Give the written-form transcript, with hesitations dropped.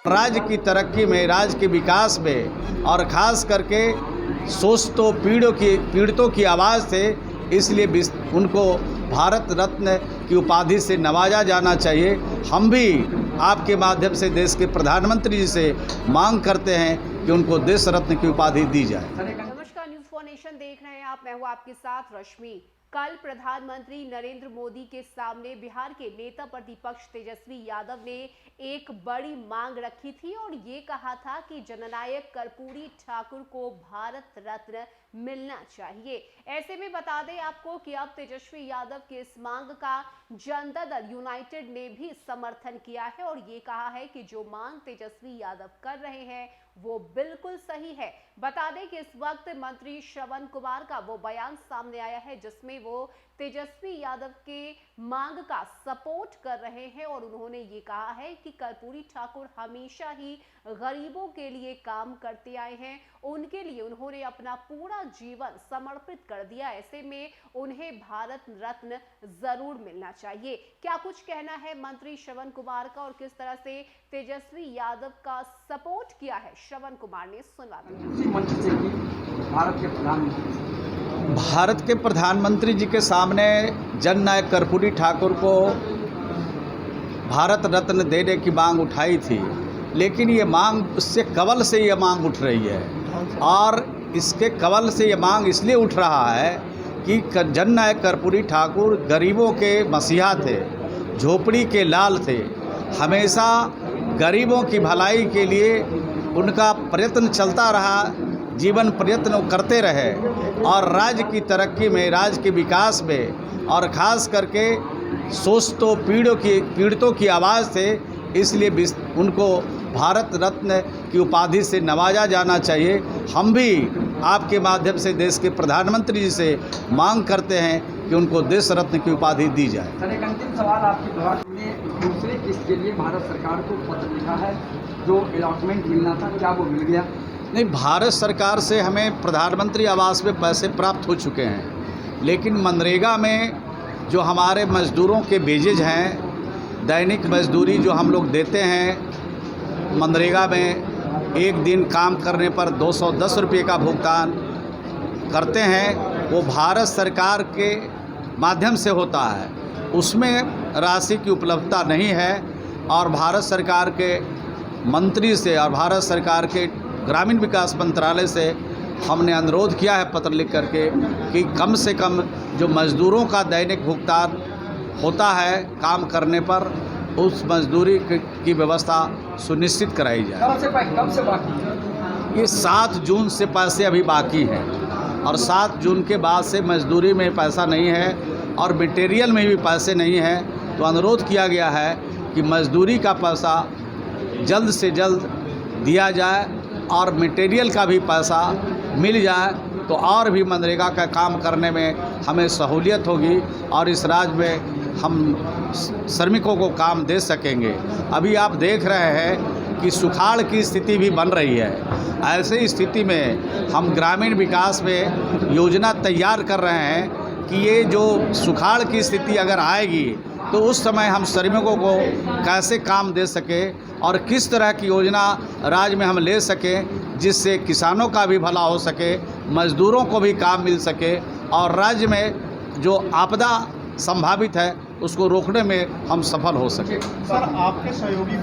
राज्य की तरक्की में, राज्य के विकास में और ख़ास करके शोषितों पीड़ितों की आवाज़ थे, इसलिए उनको भारत रत्न की उपाधि से नवाजा जाना चाहिए। हम भी आपके माध्यम से देश के प्रधानमंत्री जी से मांग करते हैं कि उनको देश रत्न की उपाधि दी जाए। नमस्कार, न्यूज़ फॉर नेशन देख रहे हैं आप। मैं हूं आपके साथ रश्मि। कल प्रधानमंत्री नरेंद्र मोदी के सामने बिहार के नेता प्रतिपक्ष तेजस्वी यादव ने एक बड़ी मांग रखी थी और ये कहा था कि जननायक कर्पूरी ठाकुर को भारत रत्न मिलना चाहिए। ऐसे में बता दें आपको कि अब तेजस्वी यादव की इस मांग का जनता दल यूनाइटेड ने भी समर्थन किया है और ये कहा है कि जो मांग तेजस्वी यादव कर रहे हैं वो बिल्कुल सही है। बता दें कि इस वक्त मंत्री श्रवण कुमार का वो बयान सामने आया है जिसमें वो तेजस्वी यादव के मांग का सपोर्ट कर रहे हैं और उन्होंने ये कहा है कि कर्पूरी ठाकुर हमेशा ही गरीबों के लिए काम करते आए हैं, उनके लिए उन्होंने अपना पूरा जीवन समर्पित कर दिया। ऐसे में उन्हें भारत रत्न जरूर मिलना चाहिए। क्या कुछ कहना है मंत्री श्रवण कुमार का और किस तरह से तेजस्वी यादव का सपोर्ट किया है श्रवण कुमार ने, सुनवा भारत के प्रधानमंत्री जी के सामने जननायक कर्पूरी ठाकुर को भारत रत्न देने की मांग उठाई थी, लेकिन ये मांग उससे कवल से ये मांग उठ रही है और इसके कवल से ये मांग इसलिए उठ रहा है कि जननायक कर्पूरी ठाकुर गरीबों के मसीहा थे, झोपड़ी के लाल थे। हमेशा गरीबों की भलाई के लिए उनका प्रयत्न चलता रहा, जीवन प्रयत्न करते रहे और राज्य की तरक्की में, राज्य के विकास में और ख़ास करके शोषितों पीड़ितों की आवाज़ थे, इसलिए उनको भारत रत्न की उपाधि से नवाजा जाना चाहिए। हम भी आपके माध्यम से देश के प्रधानमंत्री जी से मांग करते हैं कि उनको देश रत्न की उपाधि दी जाए। सर, एक अंतिम सवाल आपकी विभाग ने दूसरे किस्त के लिए भारत सरकार को पत्र लिखा है, जो अलॉटमेंट मिलना था, क्या वो मिल गया? नहीं, भारत सरकार से हमें प्रधानमंत्री आवास में पैसे प्राप्त हो चुके हैं, लेकिन मनरेगा में जो हमारे मज़दूरों के वेजेज हैं, दैनिक मजदूरी जो हम लोग देते हैं, मनरेगा में एक दिन काम करने पर 210 रुपये का भुगतान करते हैं, वो भारत सरकार के माध्यम से होता है। उसमें राशि की उपलब्धता नहीं है और भारत सरकार के मंत्री से और भारत सरकार के ग्रामीण विकास मंत्रालय से हमने अनुरोध किया है पत्र लिख करके कि कम से कम जो मज़दूरों का दैनिक भुगतान होता है काम करने पर, उस मजदूरी की व्यवस्था सुनिश्चित कराई जाए। कब से बाकी? ये 7 जून से पैसे अभी बाकी हैं और 7 जून के बाद से मजदूरी में पैसा नहीं है और मटेरियल में भी पैसे नहीं हैं। तो अनुरोध किया गया है कि मजदूरी का पैसा जल्द से जल्द दिया जाए और मटेरियल का भी पैसा मिल जाए, तो और भी मनरेगा का काम करने में हमें सहूलियत होगी और इस राज्य में हम श्रमिकों को काम दे सकेंगे। अभी आप देख रहे हैं कि सुखाड़ की स्थिति भी बन रही है। ऐसे स्थिति में हम ग्रामीण विकास में योजना तैयार कर रहे हैं कि ये जो सुखाड़ की स्थिति अगर आएगी तो उस समय हम श्रमिकों को कैसे काम दे सकें और किस तरह की योजना राज्य में हम ले सकें जिससे किसानों का भी भला हो सके, मज़दूरों को भी काम मिल सके और राज्य में जो आपदा संभावित है उसको रोकने में हम सफल हो सकें। सर, आपके सहयोगी